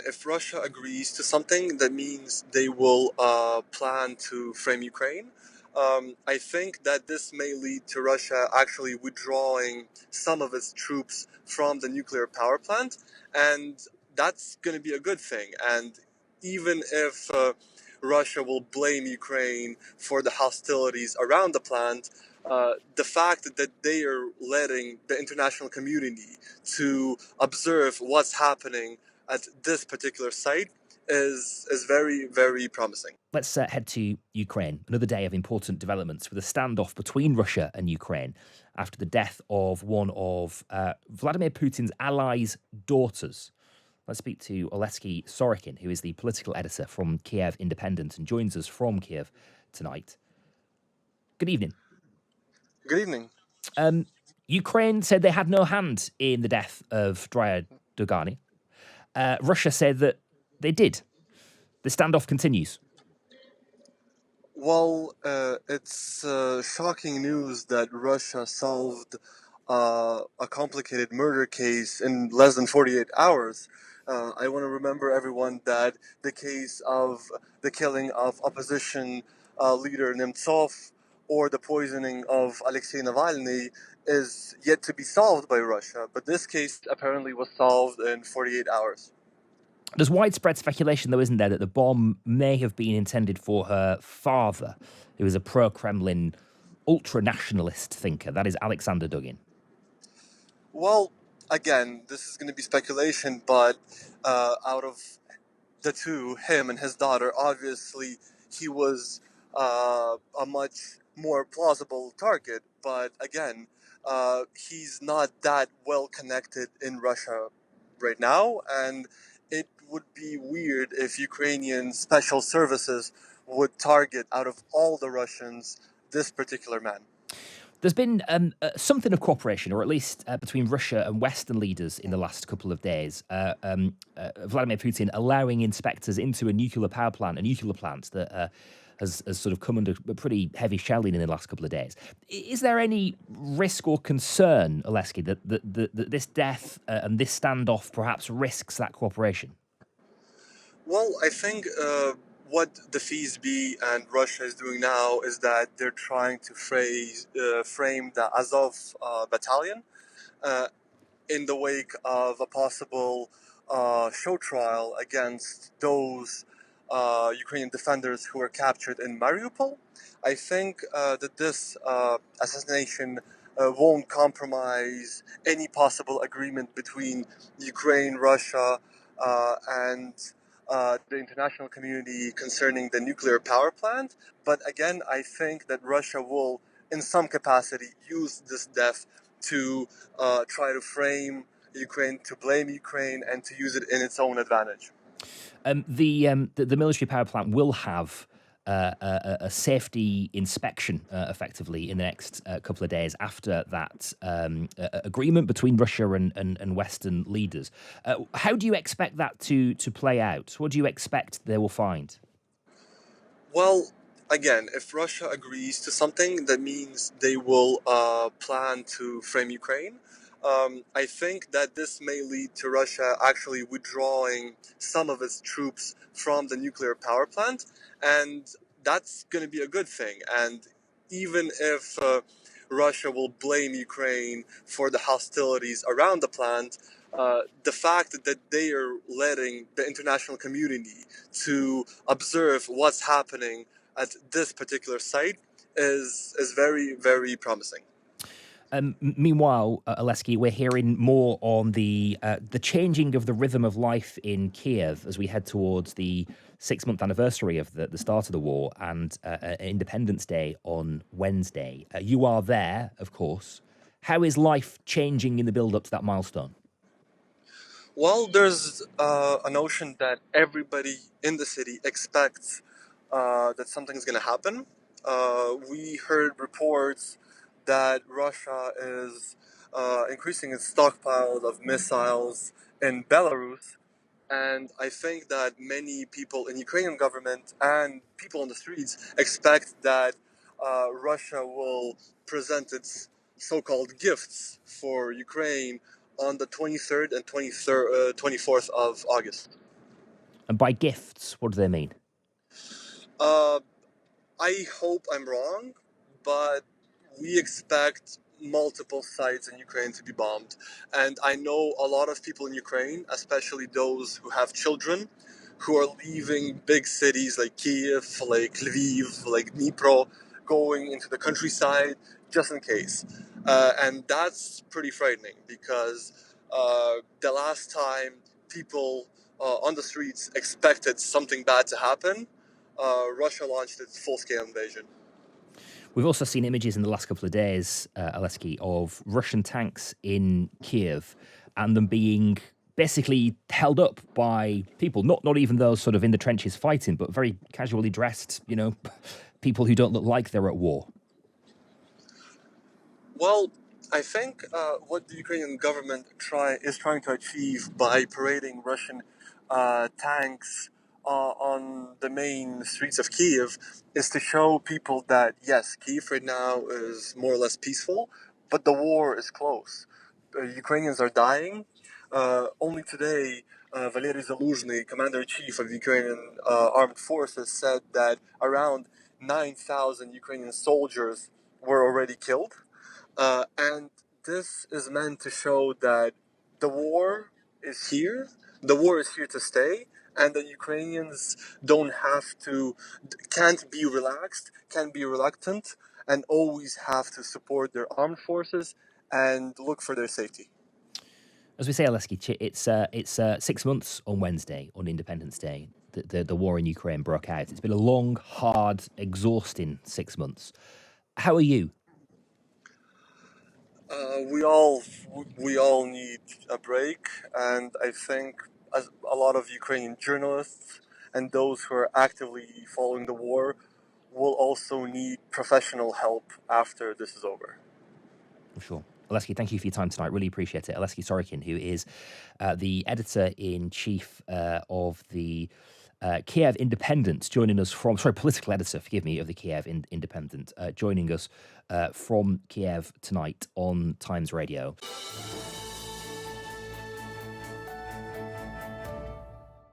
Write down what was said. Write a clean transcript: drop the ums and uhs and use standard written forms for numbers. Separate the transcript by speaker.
Speaker 1: if Russia agrees to something, that means they will plan to frame Ukraine. I think that this may lead to Russia actually withdrawing some of its troops from the nuclear power plant, and that's going to be a good thing. And even if Russia will blame Ukraine for the hostilities around the plant, the fact that they are letting the international community to observe what's happening at this particular site is very, very promising.
Speaker 2: Let's head to Ukraine. Another day of important developments with a standoff between Russia and Ukraine after the death of one of Vladimir Putin's allies' daughters. Let's speak to Oleksiy Sorokin, who is the political editor from Kiev Independent and joins us from Kiev tonight. Good evening.
Speaker 1: Good evening.
Speaker 2: Ukraine said they had no hand in the death of Dryad Dugani. Russia said that they did. The standoff continues.
Speaker 1: Well, it's shocking news that Russia solved a complicated murder case in less than 48 hours. I want to remember everyone that the case of the killing of opposition leader Nemtsov or the poisoning of Alexei Navalny is yet to be solved by Russia, but this case apparently was solved in 48 hours.
Speaker 2: There's widespread speculation, though, isn't there, that the bomb may have been intended for her father, who is a pro-Kremlin ultra-nationalist thinker. That is Alexander Dugin.
Speaker 1: Well, again, this is going to be speculation, but out of the two, him and his daughter, obviously he was a much more plausible target. But again, he's not that well connected in Russia right now, and it would be weird if Ukrainian special services would target, out of all the Russians, this particular man.
Speaker 2: There's been something of cooperation, or at least between Russia and Western leaders in the last couple of days. Vladimir Putin allowing inspectors into a nuclear plant that has sort of come under pretty heavy shelling in the last couple of days. Is there any risk or concern, Oleksiy, that this death and this standoff perhaps risks that cooperation?
Speaker 1: Well, I think what the FSB and Russia is doing now is that they're trying to frame the Azov battalion in the wake of a possible show trial against those Ukrainian defenders who were captured in Mariupol. I think that this assassination won't compromise any possible agreement between Ukraine, Russia, and the international community concerning the nuclear power plant. But again, I think that Russia will, in some capacity, use this death to try to frame Ukraine, to blame Ukraine, and to use it in its own advantage.
Speaker 2: The military power plant will have a safety inspection, effectively, in the next couple of days after that agreement between Russia and Western leaders. How do you expect that to play out? What do you expect they will find?
Speaker 1: Well, again, if Russia agrees to something, that means they will plan to frame Ukraine. I think that this may lead to Russia actually withdrawing some of its troops from the nuclear power plant, and that's going to be a good thing. And even if Russia will blame Ukraine for the hostilities around the plant, the fact that they are letting the international community to observe what's happening at this particular site is very, very promising.
Speaker 2: Meanwhile, Oleksiy, we're hearing more on the changing of the rhythm of life in Kiev as we head towards the 6-month anniversary of the start of the war and Independence Day on Wednesday. You are there, of course. How is life changing in the build-up to that milestone?
Speaker 1: Well, there's a notion that everybody in the city expects that something's going to happen. We heard reports that Russia is increasing its stockpiles of missiles in Belarus. And I think that many people in Ukrainian government and people on the streets expect that Russia will present its so-called gifts for Ukraine on the 23rd and 24th of August.
Speaker 2: And by gifts, what do they mean?
Speaker 1: Uh, I hope I'm wrong, but we expect multiple sites in Ukraine to be bombed. And I know a lot of people in Ukraine, especially those who have children, who are leaving big cities like Kiev, like Lviv, like Dnipro, going into the countryside just in case. And that's pretty frightening because the last time people on the streets expected something bad to happen, Russia launched its full-scale invasion.
Speaker 2: We've also seen images in the last couple of days, Oleksiy, of Russian tanks in Kiev and them being basically held up by people, not even those sort of in the trenches fighting, but very casually dressed, people who don't look like they're at war.
Speaker 1: Well, I think what the Ukrainian government is trying to achieve by parading Russian tanks on the main streets of Kiev is to show people that yes, Kiev right now is more or less peaceful, but the war is close. Ukrainians are dying. Only today, Valery Zaluzhny, commander-in-chief of the Ukrainian armed forces, said that around 9,000 Ukrainian soldiers were already killed. And this is meant to show that the war is here, the war is here to stay, and the Ukrainians can't be relaxed, can't be reluctant, and always have to support their armed forces and look for their safety.
Speaker 2: As we say, Oleksiy, it's 6 months on Wednesday, on Independence Day, that the war in Ukraine broke out. It's been a long, hard, exhausting 6 months. How are you?
Speaker 1: We all need a break, and I think as a lot of Ukrainian journalists and those who are actively following the war will also need professional help after this is over.
Speaker 2: I'm sure. Oleksiy, thank you for your time tonight. Really appreciate it. Oleksiy Sorokin, who is the editor-in-chief of the Kiev Independent, joining us from, political editor, forgive me, of the Kiev Independent, joining us from Kiev tonight on Times Radio.